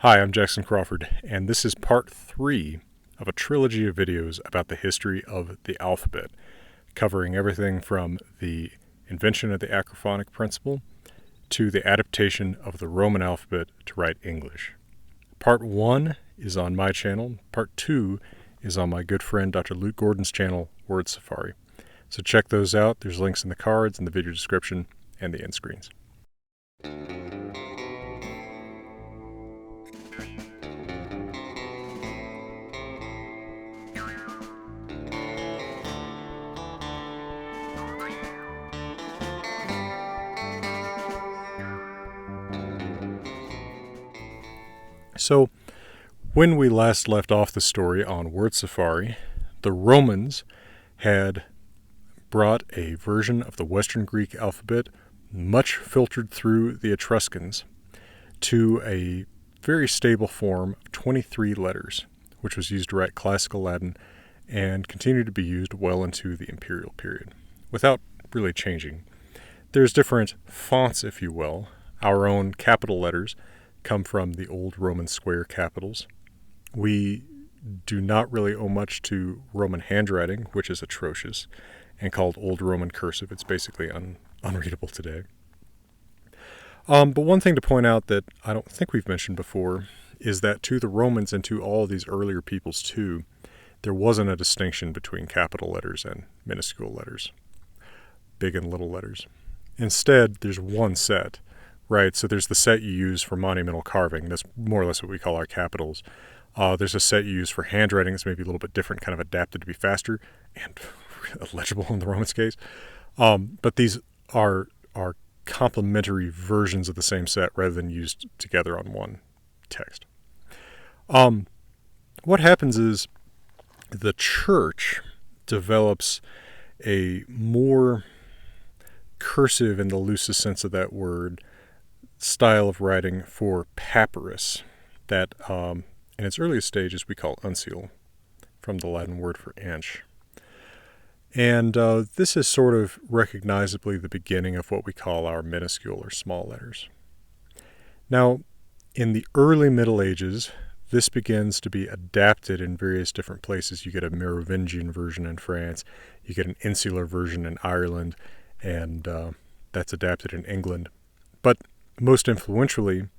Hi, I'm Jackson Crawford, and this is part 3 of a trilogy of videos about the history of the alphabet, covering everything from the invention of the acrophonic principle to the adaptation of the Roman alphabet to write English. Part 1 is on my channel. Part 2 is on my good friend Dr. Luke Gordon's channel, Word Safari. So check those out. There's links in the cards, in the video description, and the end screens. So, when we last left off the story on Word Safari, the Romans had brought a version of the Western Greek alphabet, much filtered through the Etruscans, to a very stable form of 23 letters, which was used to write Classical Latin and continued to be used well into the imperial period, without really changing. There's different fonts, if you will. Our own capital letters come from the old Roman square capitals. We do not really owe much to Roman handwriting, which is atrocious, and called Old Roman cursive. It's basically unreadable today. But one thing to point out that I don't think we've mentioned before is that to the Romans and to all of these earlier peoples too, there wasn't a distinction between capital letters and minuscule letters, big and little letters. Instead, there's one set. Right, so there's the set you use for monumental carving. That's more or less what we call our capitals. There's a set you use for handwriting that's maybe a little bit different, kind of adapted to be faster and legible in the Romans' case. But these are complementary versions of the same set rather than used together on one text. What happens is the church develops a more cursive, in the loosest sense of that word, style of writing for papyrus that in its earliest stages we call uncial, from the Latin word for inch. And this is sort of recognizably the beginning of what we call our minuscule or small letters. Now, in the early Middle Ages, this begins to be adapted in various different places. You get a Merovingian version in France, you get an insular version in Ireland, and that's adapted in England. But most influentially,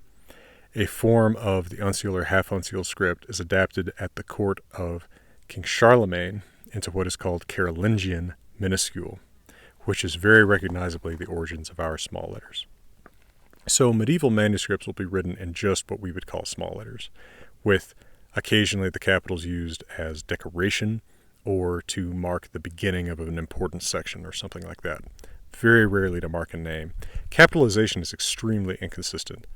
a form of the uncial or half-uncial script is adapted at the court of King Charlemagne into what is called Carolingian minuscule, which is very recognizably the origins of our small letters. So medieval manuscripts will be written in just what we would call small letters, with occasionally the capitals used as decoration or to mark the beginning of an important section or something like that. Very rarely to mark a name. Capitalization is extremely inconsistent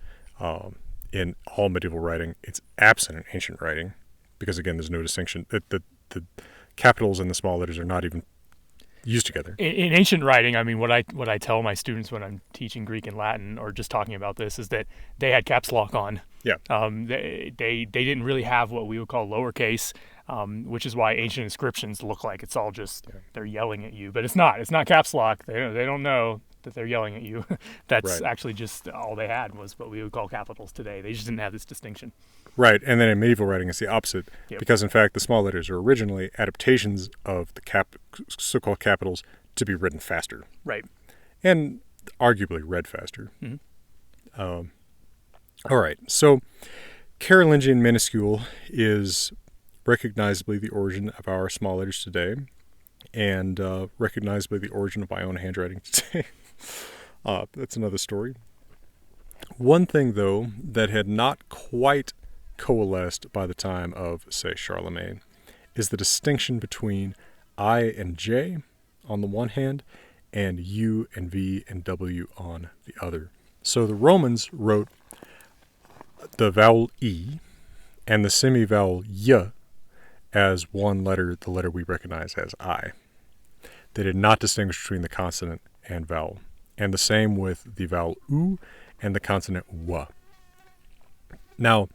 in all medieval writing. It's absent in ancient writing because, again, there's no distinction. The capitals and the small letters are not even used together. In ancient writing, I mean, what I tell my students when I'm teaching Greek and Latin or just talking about this is that they had caps lock on. Yeah. They didn't really have what we would call lowercase, which is why ancient inscriptions look like it's all just they're yelling at you, but it's not. It's not caps lock. They don't know that they're yelling at you. That's right. Actually just all they had was what we would call capitals today. They just didn't have this distinction. Right, and then in medieval writing it's the opposite, because in fact the small letters are originally adaptations of the so-called capitals to be written faster. Right. And arguably read faster. Mm-hmm. All right, so Carolingian minuscule is recognizably the origin of our small letters today, and recognizably the origin of my own handwriting today. That's another story. One thing, though, that had not quite coalesced by the time of, say, Charlemagne, is the distinction between I and J on the one hand, and U and V and W on the other. So the Romans wrote the vowel E and the semi-vowel Y as one letter, the letter we recognize as I. They did not distinguish between the consonant and vowel. And the same with the vowel U and the consonant W. Now,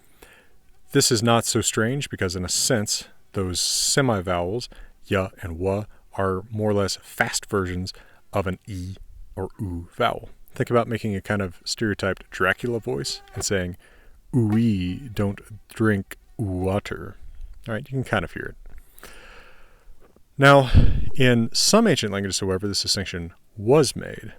this is not so strange because in a sense, those semi-vowels, Y and W, are more or less fast versions of an E or U vowel. Think about making a kind of stereotyped Dracula voice and saying we don't drink water. All right, you can kind of hear it. Now, in some ancient languages, however, this distinction was made.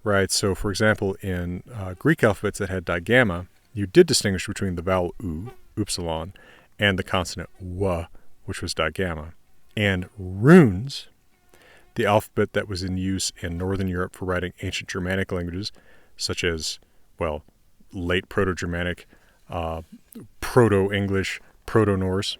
Right, so for example, in Greek alphabets that had digamma, you did distinguish between the vowel u, upsilon, and the consonant wa, which was digamma. And runes, the alphabet that was in use in Northern Europe for writing ancient Germanic languages, such as, well, late Proto-Germanic, Proto-English, Proto-Norse,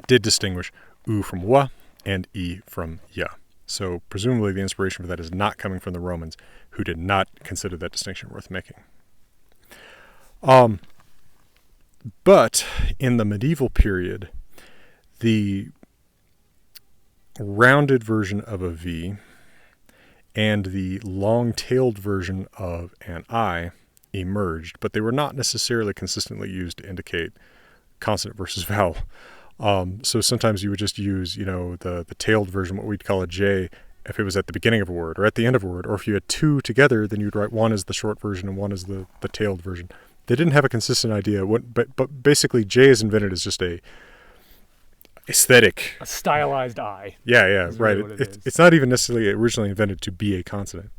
did distinguish u from wa and e from ya. So presumably the inspiration for that is not coming from the Romans, who did not consider that distinction worth making. But in the medieval period, the rounded version of a V and the long-tailed version of an I emerged, but they were not necessarily consistently used to indicate consonant versus vowel. So sometimes you would just use, the tailed version, what we'd call a J, if it was at the beginning of a word or at the end of a word, or if you had two together, then you'd write one as the short version and one as the tailed version. They didn't have a consistent idea. But basically, J is invented as just a aesthetic, a stylized I. Yeah, right. Really It's not even necessarily originally invented to be a consonant.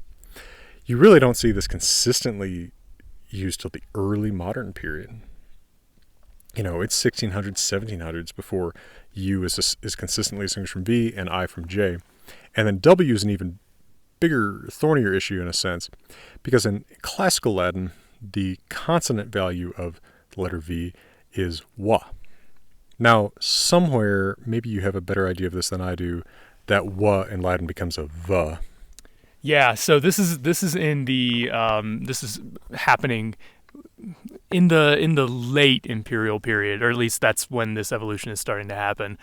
You really don't see this consistently used till the early modern period. It's 1600s, 1700s before U is consistently distinguished from V and I from J. And then W is an even bigger, thornier issue in a sense, because in classical Latin, the consonant value of the letter V is wa. Now, somewhere, maybe you have a better idea of this than I do, that wa in Latin becomes a v. Yeah, so this is in the this is happening in the late imperial period, or at least that's when this evolution is starting to happen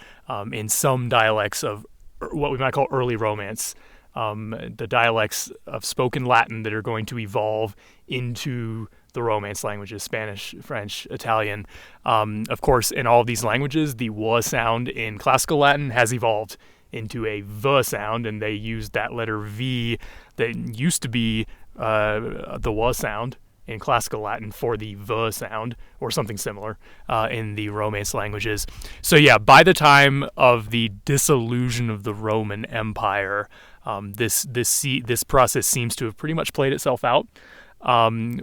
in some dialects of what we might call early Romance, the dialects of spoken Latin that are going to evolve into the Romance languages, Spanish, French, Italian. Of course, in all of these languages, the w sound in classical Latin has evolved into a v sound, and they used that letter V that used to be the w sound in classical Latin for the v sound, or something similar in the Romance languages. So yeah, by the time of the dissolution of the Roman Empire, this process seems to have pretty much played itself out,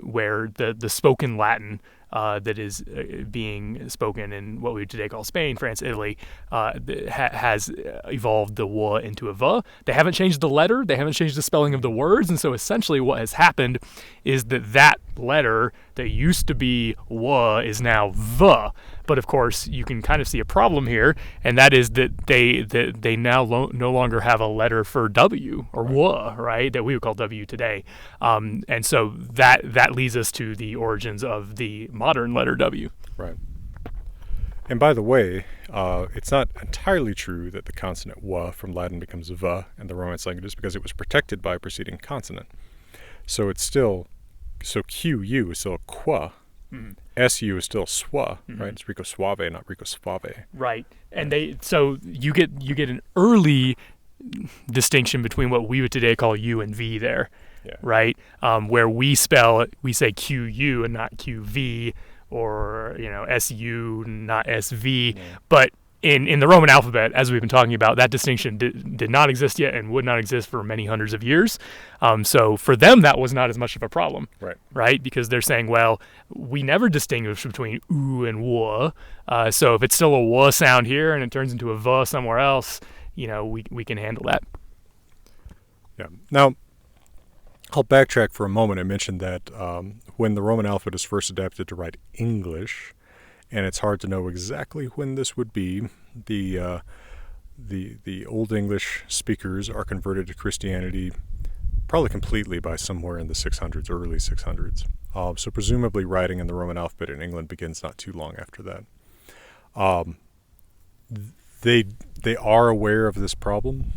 where the spoken Latin that is being spoken in what we would today call Spain, France, Italy, has evolved the w into a v. They haven't changed the letter, they haven't changed the spelling of the words, and so essentially what has happened is that letter that used to be w is now v. But of course, you can kind of see a problem here, and that is that they now no longer have a letter for W or w, right? That we would call W today, and so that leads us to the origins of the modern letter W. Right. And by the way, it's not entirely true that the consonant w from Latin becomes v in the Romance languages, because it was protected by a preceding consonant. So it's still, QU is still a qua. Mm-hmm. SU is still swa, mm-hmm. right? It's Rico Suave, not Rico Suave. Right. And so you get an early distinction between what we would today call U and V there. Yeah. Right? Where we say QU and not QV, or SU, not SV. Yeah. But in the Roman alphabet, as we've been talking about, that distinction did not exist yet and would not exist for many hundreds of years. So for them, that was not as much of a problem, right? Because they're saying, well, we never distinguish between u and w. So if it's still a w sound here and it turns into a v somewhere else, we can handle that. Yeah. Now, I'll backtrack for a moment. I mentioned that when the Roman alphabet is first adapted to write English, and it's hard to know exactly when this would be, the Old English speakers are converted to Christianity probably completely by somewhere in the 600s, early 600s. So presumably writing in the Roman alphabet in England begins not too long after that. They are aware of this problem.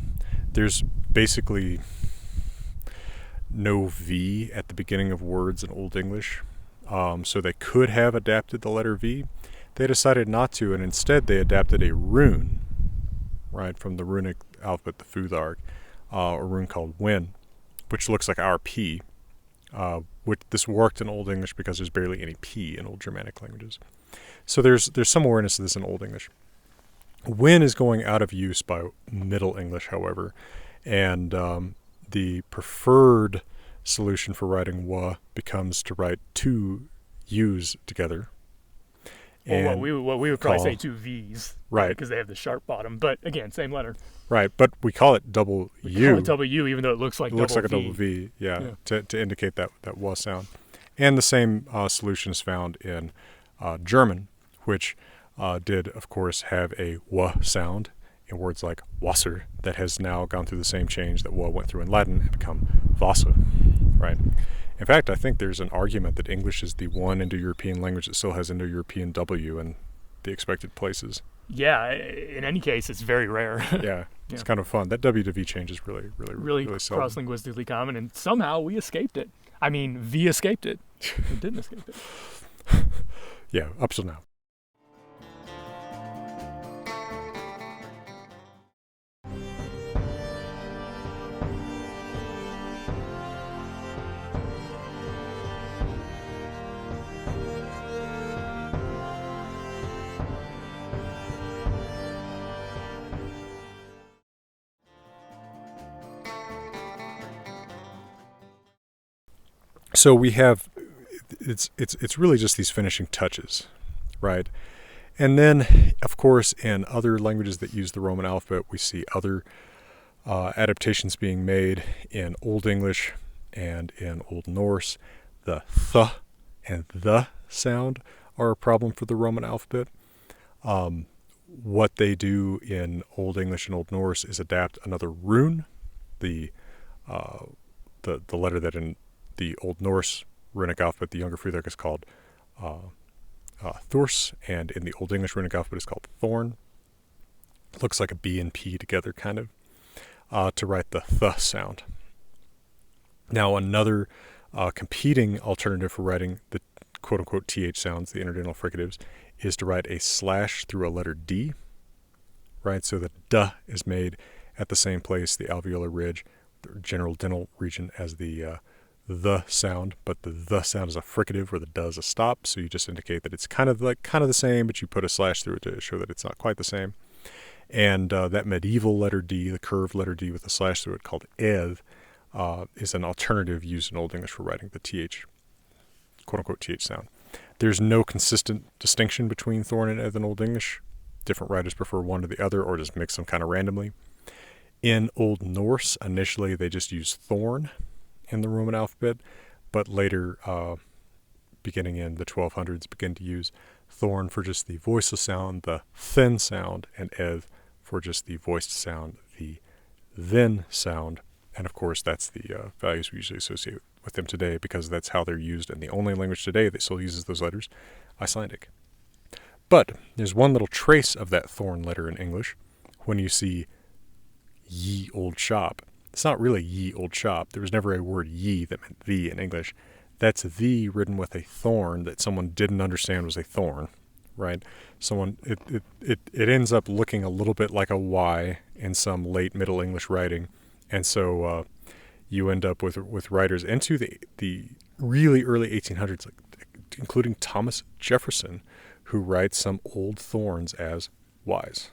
There's basically no V at the beginning of words in Old English. So they could have adapted the letter V. They decided not to, and instead they adapted a rune, right, from the runic alphabet, the Futhark, a rune called Win, which looks like our P, Which this worked in Old English because there's barely any P in Old Germanic languages. So there's some awareness of this in Old English. When is going out of use by Middle English, however, and the preferred solution for writing wa becomes to write two u's together. Well, what we would probably say two V's, right? Because they have the sharp bottom. But again, same letter. Right, but we call it double we U. Call it double U, even though it looks like a double V. Yeah. To indicate that wa sound. And the same solution is found in German, which did, of course, have a wa sound in words like Wasser that has now gone through the same change that wa went through in Latin and become Wasser, right? In fact, I think there's an argument that English is the one Indo-European language that still has Indo-European W in the expected places. Yeah, in any case, it's very rare. Yeah, it's kind of fun. That W to V change is really cross-linguistically common, and somehow we escaped it. I mean, V escaped it. It didn't escape it. Yeah, up till now. So we have, it's really just these finishing touches, right? And then, of course, in other languages that use the Roman alphabet, we see other adaptations being made in Old English and in Old Norse. The th and the sound are a problem for the Roman alphabet. What they do in Old English and Old Norse is adapt another rune, the letter that in the Old Norse runic alphabet, the Younger Frühwerk, is called Thurs, and in the Old English runic alphabet is called Thorn. It looks like a B and P together, kind of, to write the th sound. Now, another competing alternative for writing the quote-unquote TH sounds, the interdental fricatives, is to write a slash through a letter D, right? So that duh is made at the same place, the alveolar ridge, the general dental region, as the sound, but the sound is a fricative where the duh is a stop, so you just indicate that it's kind of the same, but you put a slash through it to show that it's not quite the same. And that medieval letter D, the curved letter D with a slash through it, called eth, is an alternative used in Old English for writing the TH, quote-unquote TH sound. There's no consistent distinction between Thorn and eth in Old English. Different writers prefer one to the other or just mix them kind of randomly. In Old Norse, initially they just used Thorn in the Roman alphabet, but later, beginning in the 1200s, begin to use Thorn for just the voiceless sound, the thin sound, and eth for just the voiced sound, the then sound. And of course, that's the values we usually associate with them today, because that's how they're used in the only language today that still uses those letters, Icelandic. But there's one little trace of that Thorn letter in English when you see ye old shop. It's not really ye old shop. There was never a word ye that meant thee in English. That's thee written with a thorn that someone didn't understand was a thorn, right? It ends up looking a little bit like a Y in some late Middle English writing. And so you end up with writers into the really early 1800s, including Thomas Jefferson, who writes some old thorns as Ys,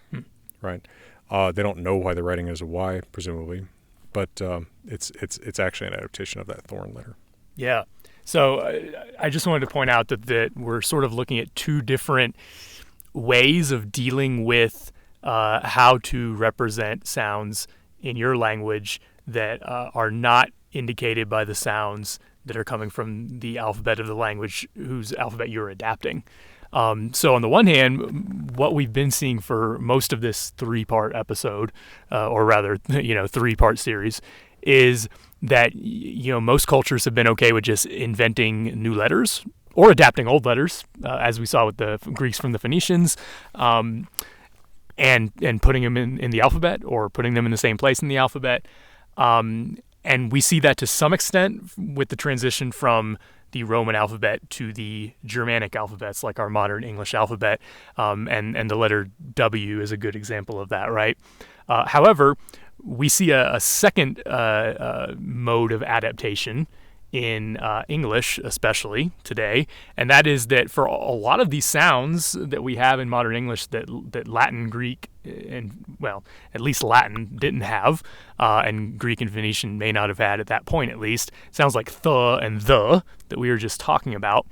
right? They don't know why they're writing it as a Y, presumably, but it's actually an adaptation of that Thorn letter. Yeah. So I just wanted to point out that we're sort of looking at two different ways of dealing with how to represent sounds in your language that are not indicated by the sounds that are coming from the alphabet of the language whose alphabet you're adapting. So on the one hand, what we've been seeing for most of this three-part episode, or rather, three-part series, is that, most cultures have been okay with just inventing new letters or adapting old letters, as we saw with the Greeks from the Phoenicians, and putting them in the alphabet or putting them in the same place in the alphabet. And we see that to some extent with the transition from the Roman alphabet to the Germanic alphabets, like our modern English alphabet, and the letter W is a good example of that, right? However, we see a second mode of adaptation in English, especially today, and that is that for a lot of these sounds that we have in modern English that Latin, Greek, and well, at least Latin didn't have, and Greek and Phoenician may not have had at that point at least, sounds like th and the that we were just talking about.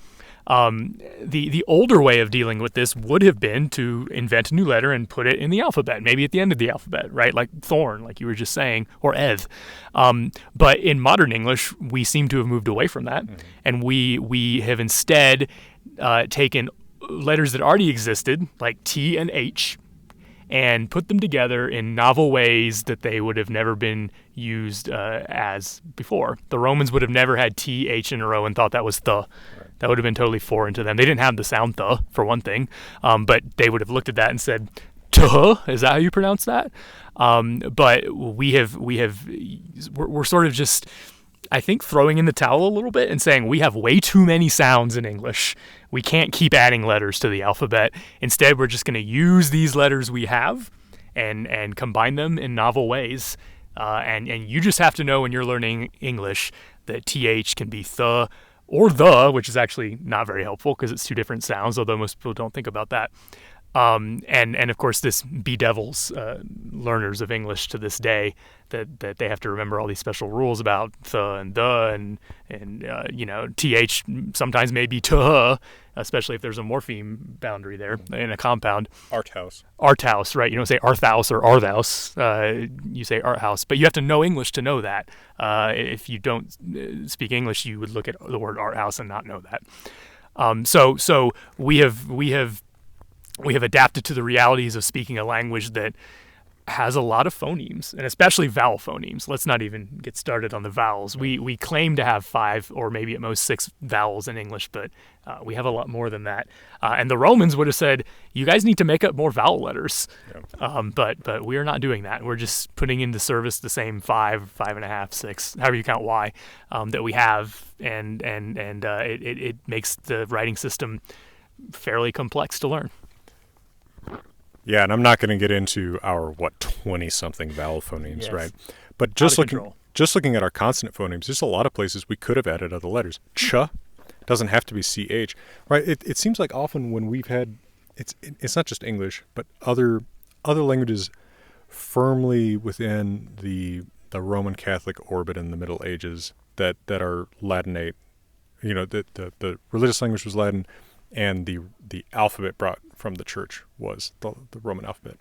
The older way of dealing with this would have been to invent a new letter and put it in the alphabet, maybe at the end of the alphabet, right? Like thorn, like you were just saying, or eth. But in modern English, we seem to have moved away from that, and we have instead taken letters that already existed, like T and H, and put them together in novel ways that they would have never been used as before. The Romans would have never had T, H in a row and thought that was the. That would have been totally foreign to them. They didn't have the sound the, for one thing, but they would have looked at that and said, tuh, is that how you pronounce that? But we're sort of just, I think, throwing in the towel a little bit and saying we have way too many sounds in English. We can't keep adding letters to the alphabet. Instead, we're just going to use these letters we have and combine them in novel ways. And you just have to know when you're learning English that TH can be th or the, which is actually not very helpful because it's two different sounds, although most people don't think about that. And of course, this bedevils learners of English to this day that they have to remember all these special rules about the and th sometimes may be tuh, especially if there's a morpheme boundary there in a compound. Arthouse, right? You don't say arthouse or arthouse. You say arthouse, but you have to know English to know that. If you don't speak English, you would look at the word arthouse and not know that. So we have adapted to the realities of speaking a language that has a lot of phonemes, and especially vowel phonemes. Let's not even get started on the vowels. We claim to have 5 or maybe at most 6 vowels in English, but we have a lot more than that. And the Romans would have said, you guys need to make up more vowel letters. Yeah. But we are not doing that. We're just putting into service the same 5, 5.5, 6, however you count Y, that we have, and it makes the writing system fairly complex to learn. Yeah, and I'm not going to get into our 20-something vowel phonemes, yes. right? But just looking at our consonant phonemes, there's a lot of places we could have added other letters. Ch doesn't have to be ch, right? It seems like often when we've had it's not just English, but other languages firmly within the Roman Catholic orbit in the Middle Ages that are Latinate. You know, the religious language was Latin, and the alphabet brought from the church was the Roman alphabet.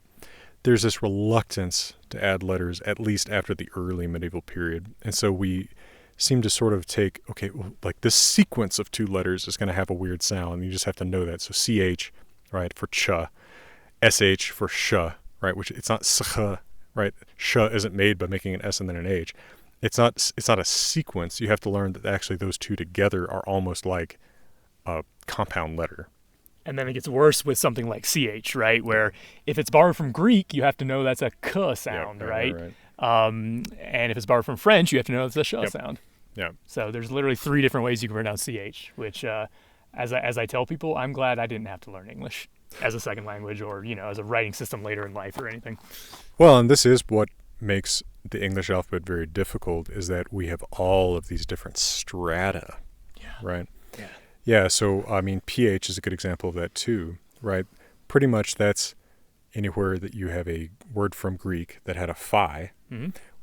There's this reluctance to add letters, at least after the early medieval period. And so we seem to sort of take, okay, well, like this sequence of 2 letters is going to have a weird sound, and you just have to know that. So CH, right, for ch, SH for sh, right, which it's not sh, right? Sh isn't made by making an S and then an H. It's not a sequence. You have to learn that actually those 2 together are almost like a compound letter. And then it gets worse with something like ch, right? Where if it's borrowed from Greek, you have to know that's a k sound, right? And if it's borrowed from French, you have to know it's a sh sound. Yeah. So there's literally 3 different ways you can pronounce ch, which, as I tell people, I'm glad I didn't have to learn English as a second language or, as a writing system later in life or anything. Well, and this is what makes the English alphabet very difficult, is that we have all of these different strata, right? Yeah. Yeah, so, I mean, PH is a good example of that too, right? Pretty much that's anywhere that you have a word from Greek that had a phi,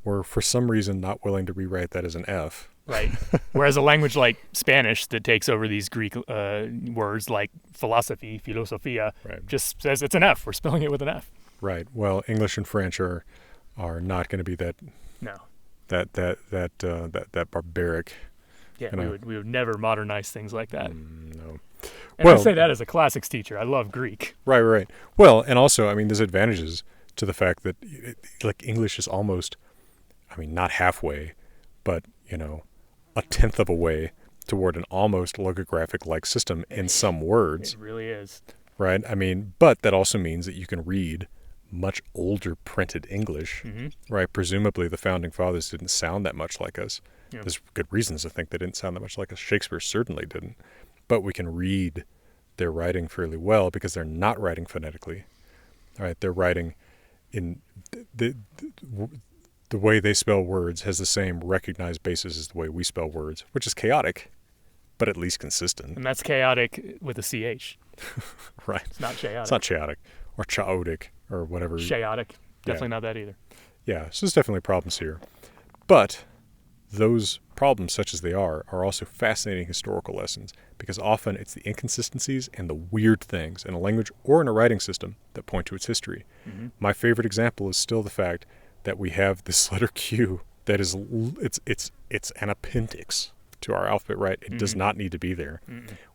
we're for some reason not willing to rewrite that as an F. Right. Whereas a language like Spanish that takes over these Greek words like philosophy, filosofia, just says it's an F. We're spelling it with an F. Right. Well, English and French are not going to be that. No. That barbaric. Yeah, we would never modernize things like that. No. And I say that as a classics teacher. I love Greek. Right. Well, and also, I mean, there's advantages to the fact that, like, English is almost, I mean, not halfway, but, 1/10 of a way toward an almost logographic-like system in some words. It really is. Right? I mean, but that also means that you can read much older printed English, right? Presumably the Founding Fathers didn't sound that much like us. Yep. There's good reasons to think they didn't sound that much like us. Shakespeare certainly didn't. But we can read their writing fairly well because they're not writing phonetically. All right, they're writing in the way they spell words has the same recognized basis as the way we spell words, which is chaotic, but at least consistent. And that's chaotic with a CH. Right. It's not chaotic. It's not chaotic or chaotic or whatever. Chaotic. Definitely not that either. Yeah, so there's definitely problems here. But those problems, such as they are also fascinating historical lessons because often it's the inconsistencies and the weird things in a language or in a writing system that point to its history. Mm-hmm. My favorite example is still the fact that we have this letter Q that is it's an appendix to our alphabet, right? It does not need to be there.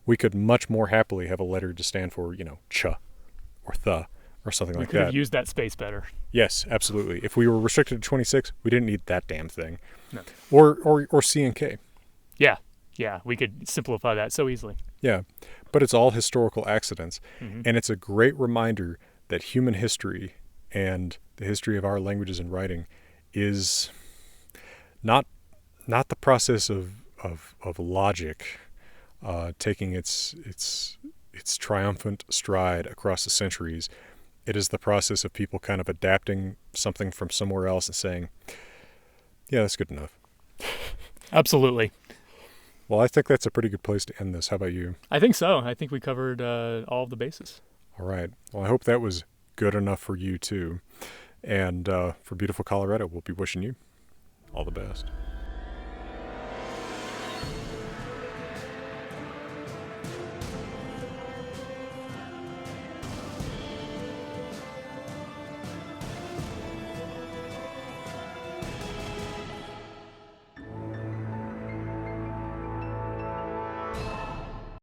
We could much more happily have a letter to stand for, ch or th or something like We could that. have used that space better. Yes, absolutely. If we were restricted to 26, we didn't need that damn thing. No. Or C and K. Yeah. Yeah. We could simplify that so easily. Yeah. But it's all historical accidents. Mm-hmm. And it's a great reminder that human history and the history of our languages and writing is not the process of logic taking its triumphant stride across the centuries. It is the process of people kind of adapting something from somewhere else and saying, yeah, that's good enough. Absolutely. Well, I think that's a pretty good place to end this. How about you? I think so. I think we covered all of the bases. All right. Well, I hope that was good enough for you too. And for beautiful Colorado, we'll be wishing you all the best.